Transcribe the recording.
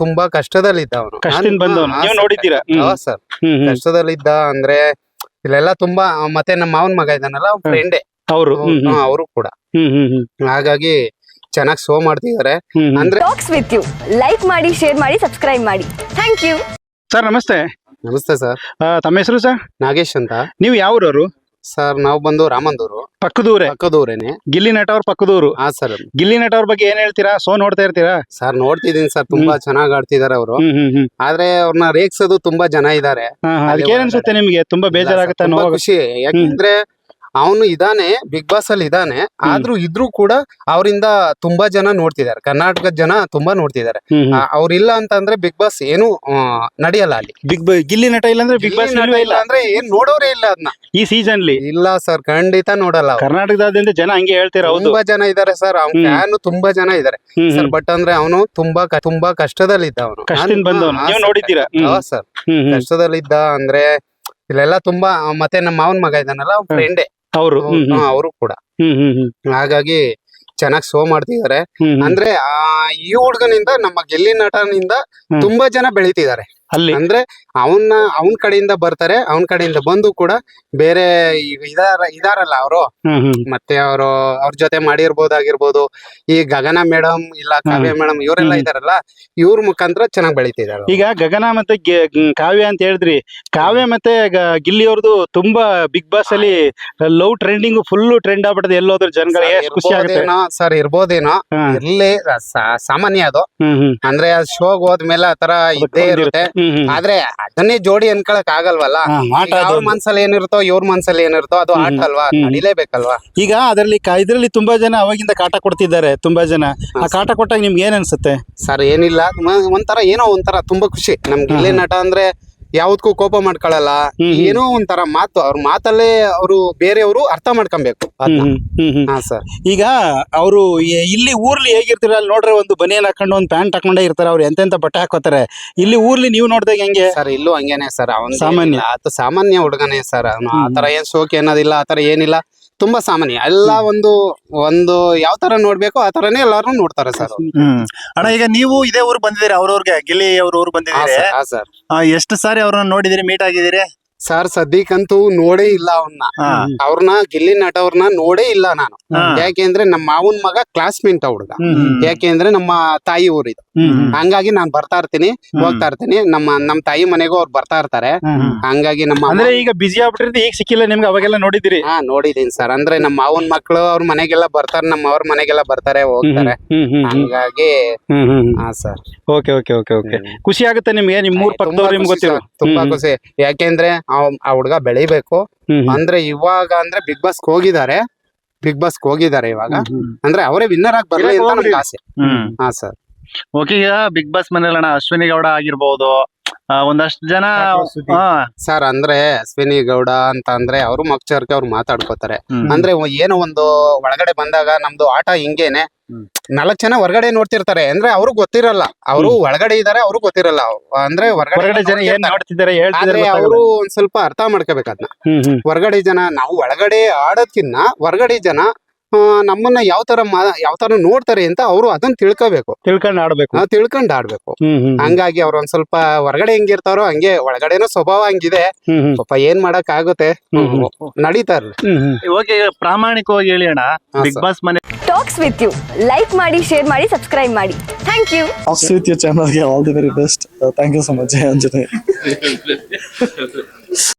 ತುಂಬಾ ಕಷ್ಟದಲ್ಲಿದ್ದ ಅವನು. ಕಷ್ಟದಿಂದ ಬಂದವನು ನೀವು ನೋಡಿದ್ದೀರಾ? ಸರ್ ಕಷ್ಟದಲ್ಲಿದ್ದ ಅಂದ್ರೆ ಇಲ್ಲೆಲ್ಲ ತುಂಬಾ ಮತ್ತೆ ನಮ್ಮ ಮಾವನ್ ಮಗ ಇದ್ದಾನಲ್ಲ ಫ್ರೆಂಡೇ ಅವರು ಅವರು ಕೂಡ. ಹಾಗಾಗಿ ಚೆನ್ನಾಗಿ ಶೋ ಮಾಡ್ತಿದ್ದಾರೆ ಅಂದ್ರೆ. ಟಾಕ್ಸ್ ವಿತ್ ಯು ಲೈಕ್ ಮಾಡಿ, ಶೇರ್ ಮಾಡಿ, ಸಬ್ಸ್ಕ್ರೈಬ್ ಮಾಡಿ. Thank you sir. ನಮಸ್ತೆ. ನಮಸ್ತೆ ಸರ್. ತಮ್ಮ ಹೆಸರು ಸರ್? ನಾಗೇಶ್ ಅಂತ. ನೀವು ಯಾವ್ರವರು? ಸರ್ ನಾವು ಬಂದು ರಾಮಂದೂರು. ಪಕ್ಕದೂರೇನೆ. ಗಿಲ್ಲಿ ನಟ ಅವ್ರ ಪಕ್ಕದೂರು. ಹಾ ಸರ್. ಗಿಲ್ಲಿ ನಟ ಅವ್ರ ಬಗ್ಗೆ ಏನ್ ಹೇಳ್ತೀರಾ? ಶೋ ನೋಡ್ತಾ ಇರ್ತೀರಾ? ಸರ್ ನೋಡ್ತಿದೀನಿ ಸರ್, ತುಂಬಾ ಚೆನ್ನಾಗ್ ಆಡ್ತಿದಾರೆ ಅವರು. ಆದ್ರೆ ಅವ್ರನ್ನ ರೇಗ್ಸೋದು ತುಂಬಾ ಜನ ಇದಾರೆ. ಅದಕ್ಕೆ ಏನ್ ಅನ್ಸುತ್ತೆ ನಿಮ್ಗೆ? ತುಂಬಾ ಬೇಜಾರಾಗುತ್ತೆ? ಖುಷಿ, ಯಾಕಂದ್ರೆ ಅವನು ಇದಾನೆ, ಬಿಗ್ ಬಾಸ್ ಅಲ್ಲಿ ಇದಾನೆ. ಆದ್ರೂ ಇದ್ರೂ ಕೂಡ ಅವರಿಂದ ತುಂಬಾ ಜನ ನೋಡ್ತಿದ್ದಾರೆ, ಕರ್ನಾಟಕದ ಜನ ತುಂಬಾ ನೋಡ್ತಿದ್ದಾರೆ. ಅವ್ರಿಲ್ಲ ಅಂತಂದ್ರೆ ಬಿಗ್ ಬಾಸ್ ಏನು ನಡೆಯಲ್ಲ ಅಲ್ಲಿ. ಗಿಲ್ಲಿ ನಟ ಇಲ್ಲ ಅಂದ್ರೆ ಬಿಗ್ ಬಾಸ್ ಇಲ್ಲ ಅಂದ್ರೆ ಏನ್ ನೋಡೋರೇ ಇಲ್ಲ ಅದನ್ನ ಈ ಸೀಸನ್ ಲಿ. ಇಲ್ಲ ಸರ್, ಖಂಡಿತ ನೋಡಲ್ಲ. ಕರ್ನಾಟಕದಾದ್ಯಂತ ಜನ ಹಂಗೆ ಹೇಳ್ತೀರಾ? ತುಂಬಾ ಜನ ಇದಾರೆ ಸರ್, ಅವ್ನ ಫ್ಯಾನ್ ತುಂಬಾ ಜನ ಇದಾರೆ ಸರ್. ಬಟ್ ಅಂದ್ರೆ ಅವನು ತುಂಬಾ ಕಷ್ಟದಲ್ಲಿದ್ದ ಅವನು. ಕಷ್ಟದಿಂದ ಬಂದವನು ನೀವು ನೋಡಿದ್ದೀರಾ? ಸರ್ ಕಷ್ಟದಲ್ಲಿದ್ದ ಅಂದ್ರೆ ಇಲ್ಲೆಲ್ಲ ತುಂಬಾ ಮತ್ತೆ ನಮ್ಮ ಮಾವನ್ ಮಗ ಇದ್ದಾನಲ್ಲ ಫ್ರೆಂಡೇ ಅವರು ಕೂಡ. ಹಾಗಾಗಿ ಚೆನ್ನಾಗಿ ಶೋ ಮಾಡ್ತಿದ್ದಾರೆ ಅಂದ್ರೆ. ಈ ಹುಡುಗನಿಂದ ನಮ್ಮ ಗಿಲ್ಲಿ ನಟನಿಂದ ತುಂಬಾ ಜನ ಬೆಳಿತಿದ್ದಾರೆ ಅಲ್ಲಿ. ಅಂದ್ರೆ ಅವನ್ ಕಡೆಯಿಂದ ಬರ್ತಾರೆ, ಅವನ್ ಕಡೆಯಿಂದ ಬಂದು ಕೂಡ ಬೇರೆ ಇದಾರಲ್ಲ ಅವರು, ಮತ್ತೆ ಅವ್ರ ಜೊತೆ ಮಾಡಿರ್ಬೋದಾಗಿರ್ಬೋದು. ಈ ಗಗನ ಮೇಡಮ್ ಇಲ್ಲ ಕಾವ್ಯ ಮೇಡಮ್ ಇವರೆಲ್ಲ ಇದಾರಲ್ಲ, ಇವ್ರ ಮುಖಾಂತರ ಚೆನ್ನಾಗಿ ಬೆಳಿತಿದ್ದಾರೆ. ಈಗ ಗಗನ ಮತ್ತೆ ಕಾವ್ಯ ಅಂತ ಹೇಳಿದ್ರಿ. ಕಾವ್ಯ ಮತ್ತೆ ಗಿಲ್ಲಿ ಅವ್ರದ್ದು ತುಂಬಾ ಬಿಗ್ ಬಾಸ್ ಅಲ್ಲಿ ಲವ್ ಟ್ರೆಂಡಿಂಗ್ ಫುಲ್ ಟ್ರೆಂಡ್ ಆಗ್ಬಿಟ್ಟದೆ. ಎಲ್ಲೋದ್ರ ಜನಗಳಿಗೆ ಖುಷಿ ಆಗುತ್ತೆ ಸರ್. ಇರ್ಬೋದೇನೋ, ಇರ್ಲಿ, ಸಾಮಾನ್ಯ ಅದು. ಅಂದ್ರೆ ಅದ್ ಶೋಗ್ ಹೋದ್ಮೇಲೆ ಆತರ ಇದ್ದೇ ಇರುತ್ತೆ. ಆದ್ರೆ ಅದನ್ನೇ ಜೋಡಿ ಅನ್ಕೊಳಕ್ ಆಗಲ್ವಲ್ಲ. ಅವ್ರ ಮನ್ಸಲ್ಲಿ ಏನಿರುತ್ತೋ ಇವ್ರ ಮನ್ಸಲ್ಲಿ ಏನಿರುತ್ತೋ ಅದು ಆಟ ಅಲ್ವಾ, ನಡಿಲೇಬೇಕಲ್ವಾ. ಈಗ ಇದ್ರಲ್ಲಿ ತುಂಬಾ ಜನ ಅವಾಗಿಂದ ಕಾಟ ಕೊಡ್ತಿದ್ದಾರೆ. ತುಂಬಾ ಜನ ಆ ಕಾಟ ಕೊಟ್ಟಾಗ ನಿಮ್ಗೆ ಏನ್ ಅನ್ಸುತ್ತೆ? ಸರ್ ಏನಿಲ್ಲ, ಒಂಥರ ತುಂಬಾ ಖುಷಿ. ನಮ್ಗೆ ಗಿಲ್ಲಿ ನಟ ಅಂದ್ರೆ ಯಾವ್ದಕ್ಕೂ ಕೋಪ ಮಾಡ್ಕೊಳಲ್ಲ. ಏನೋ ಒಂಥರ ಮಾತು, ಅವ್ರ ಮಾತಲ್ಲೇ ಅವರು ಬೇರೆಯವರು ಅರ್ಥ ಮಾಡ್ಕೊಬೇಕು. ಹಾ ಸರ್. ಈಗ ಅವರು ಇಲ್ಲಿ ಊರ್ಲಿ ಹೇಗಿರ್ತೀರ ಅಲ್ಲಿ ನೋಡ್ರೆ ಒಂದು ಬನಿಯನ್ ಹಾಕೊಂಡು ಒಂದು ಪ್ಯಾಂಟ್ ಹಾಕೊಂಡೇ ಇರ್ತಾರೆ. ಅವ್ರು ಎಂತೆಂತ ಬಟ್ಟೆ ಹಾಕೋತಾರೆ. ಇಲ್ಲಿ ಊರ್ಲಿ ನೀವು ನೋಡ್ದಾಗ ಹೆಂಗೆ? ಸರ್ ಇಲ್ಲೂ ಹಂಗೇನೆ ಸರ್. ಅವನು ಸಾಮಾನ್ಯ ಹುಡುಗನೇ ಸರ್. ಅವನು ಆತರ ಏನ್ ಶೋಕಿ ಅನ್ನೋದಿಲ್ಲ, ಆತರ ಏನಿಲ್ಲ. ತುಂಬಾ ಸಾಮಾನ್ಯ. ಎಲ್ಲ ಒಂದು ಯಾವ ತರ ನೋಡ್ಬೇಕು ಆ ತರನೇ ಎಲ್ಲಾರು ನೋಡ್ತಾರೆ ಸರ್. ಅಣ್ಣ, ಈಗ ನೀವು ಇದೇ ಊರು ಬಂದಿದ್ದೀರಿ, ಅವ್ರವ್ರಿಗೆ ಗಿಲ್ಲಿ ಅವ್ರ ಊರು ಬಂದಿದ್ದೀರಿ. ಸರ್ ಎಷ್ಟು ಸಾರಿ ಅವ್ರನ್ನ ನೋಡಿದಿರಿ, ಮೀಟ್ ಆಗಿದ್ದೀರಿ? ಸರ್ ಸದ್ಯಕ್ಕಂತೂ ನೋಡೇ ಇಲ್ಲ ಅವ್ರನ್ನ ಗಿಲ್ಲಿ ನಟ ಅವ್ರನ್ನ ನೋಡೇ ಇಲ್ಲ ನಾನು. ಯಾಕೆಂದ್ರೆ ನಮ್ಮ ಮಾವನ್ ಮಗ ಕ್ಲಾಸ್ಮೇಟ್ ಹುಡುಗ. ಯಾಕೆಂದ್ರೆ ನಮ್ಮ ತಾಯಿ ಊರಿದು. ಹಂಗಾಗಿ ನಾನ್ ಬರ್ತಾ ಇರ್ತೀನಿ, ಹೋಗ್ತಾ ಇರ್ತೀನಿ. ನಮ್ ತಾಯಿ ಮನೆಗೂ ಅವ್ರು ಬರ್ತಾ ಇರ್ತಾರೆ. ಹಂಗಾಗಿ ಅಂದ್ರೆ ಈಗ ಬಿಸಿ ಆಗ್ಬಿಟ್ಟಿರ್ತಿ, ಈಗ ಸಿಕ್ಕಿಲ್ಲ ನಿಮ್ಗೆ? ಅವಾಗೆಲ್ಲ ನೋಡಿದಿರಿ? ನೋಡಿದೀನಿ ಸರ್. ಅಂದ್ರೆ ನಮ್ಮ ಮಾವನ್ ಮಕ್ಳು ಅವ್ರ ಮನೆಗೆಲ್ಲ ಬರ್ತಾರೆ, ನಮ್ಮ ಅವ್ರ ಮನೆಗೆಲ್ಲ ಬರ್ತಾರೆ, ಹೋಗ್ತಾರೆ. ಹಂಗಾಗಿ ಹಾ sir. Okay okay okay okay. ಖುಷಿ ಆಗುತ್ತೆ ನಿಮ್ಗೆ? ನಿಮ್ ಮೂರ್ ಪಕ್ಕದವ್ರು ನಿಮ್ಗೆ ಗೊತ್ತಿರೋ ತುಂಬಾ ಖುಷಿ. ಯಾಕೆಂದ್ರೆ ಆ ಹುಡುಗ ಬೆಳಿಬೇಕು ಅಂದ್ರೆ ಇವಾಗ ಅಂದ್ರೆ ಬಿಗ್ ಬಾಸ್ ಹೋಗಿದ್ದಾರೆ ಇವಾಗ. ಅಂದ್ರೆ ಅವರೇ ವಿನ್ನರ್ ಆಗಿ ಬರ್ಲಿ ಅಂತ ನಮ್ಗೆ ಆಸೆ. ಹಾ ಸರ್. ಓಕೆ. ಈಗ ಬಿಗ್ ಬಾಸ್ ಮನೇಲಿ ಅಣ್ಣ ಅಶ್ವಿನಿ ಗೌಡ ಆಗಿರ್ಬೋದು, ಒಂದಷ್ಟು ಜನ ಸರ್. ಅಂದ್ರೆ ಅಶ್ವಿನಿ ಗೌಡ ಅಂತ ಅಂದ್ರೆ ಅವರು ಮಕ್ಚರ್ಕೆ ಅವ್ರು ಮಾತಾಡ್ಕೋತಾರೆ. ಅಂದ್ರೆ ಏನೋ ಒಂದು ಒಳಗಡೆ ಬಂದಾಗ ನಮ್ದು ಆಟ ಹಿಂಗೇನೆ 4 ಜನ ಹೊರಗಡೆ ನೋಡ್ತಿರ್ತಾರೆ. ಅಂದ್ರೆ ಅವ್ರಿಗೆ ಗೊತ್ತಿರಲ್ಲ, ಅವರು ಒಳಗಡೆ ಇದಾರೆ, ಅವ್ರು ಗೊತ್ತಿರಲ್ಲ. ಅಂದ್ರೆ ಹೊರಗಡೆ ಜನ ಏನ್ ನೋಡ್ತಿದ್ದಾರೆ ಅವರು ಒಂದ್ ಸ್ವಲ್ಪ ಅರ್ಥ ಮಾಡ್ಕೋಬೇಕದ್ನ. ಹೊರಗಡೆ ಜನ, ನಾವು ಒಳಗಡೆ ಆಡೋದ್ಕಿನ್ನ ಹೊರಗಡೆ ಜನ ನಮ್ಮನ್ನ ಯಾವ ತರ ನೋಡ್ತಾರೆ ಅಂತ ಅವರು ಅದನ್ನ ತಿಳ್ಕೊಂಡು ಆಡ್ಬೇಕು. ಹಂಗಾಗಿ ಅವ್ರು ಒಂದ್ ಸ್ವಲ್ಪ ಹೊರಗಡೆ ಹೆಂಗಿರ್ತಾರೋ ಹಂಗೆ ಒಳಗಡೆನೂ ಸ್ವಭಾವ ಹಂಗಿದೆ. ಪಾಪ ಏನ್ ಮಾಡಕ್ ಆಗುತ್ತೆ, ನಡೀತಾರ. ಓಕೆ, ಪ್ರಾಮಾಣಿಕವಾಗಿ ಹೇಳಿ ಅಣ್ಣ, ಬಿಗ್ ಬಾಸ್ ಮನೆ ಟಾಕ್ಸ್ ವಿತ್ ಯು ಲೈಕ್ ಮಾಡಿ, ಶೇರ್ ಮಾಡಿ, ಸಬ್ಸ್ಕ್ರೈಬ್ ಮಾಡಿ. Thank you. Talks with you ಚಾನಲ್ಗೆ all the very best. Thank you so much ಅಂಜನೇ.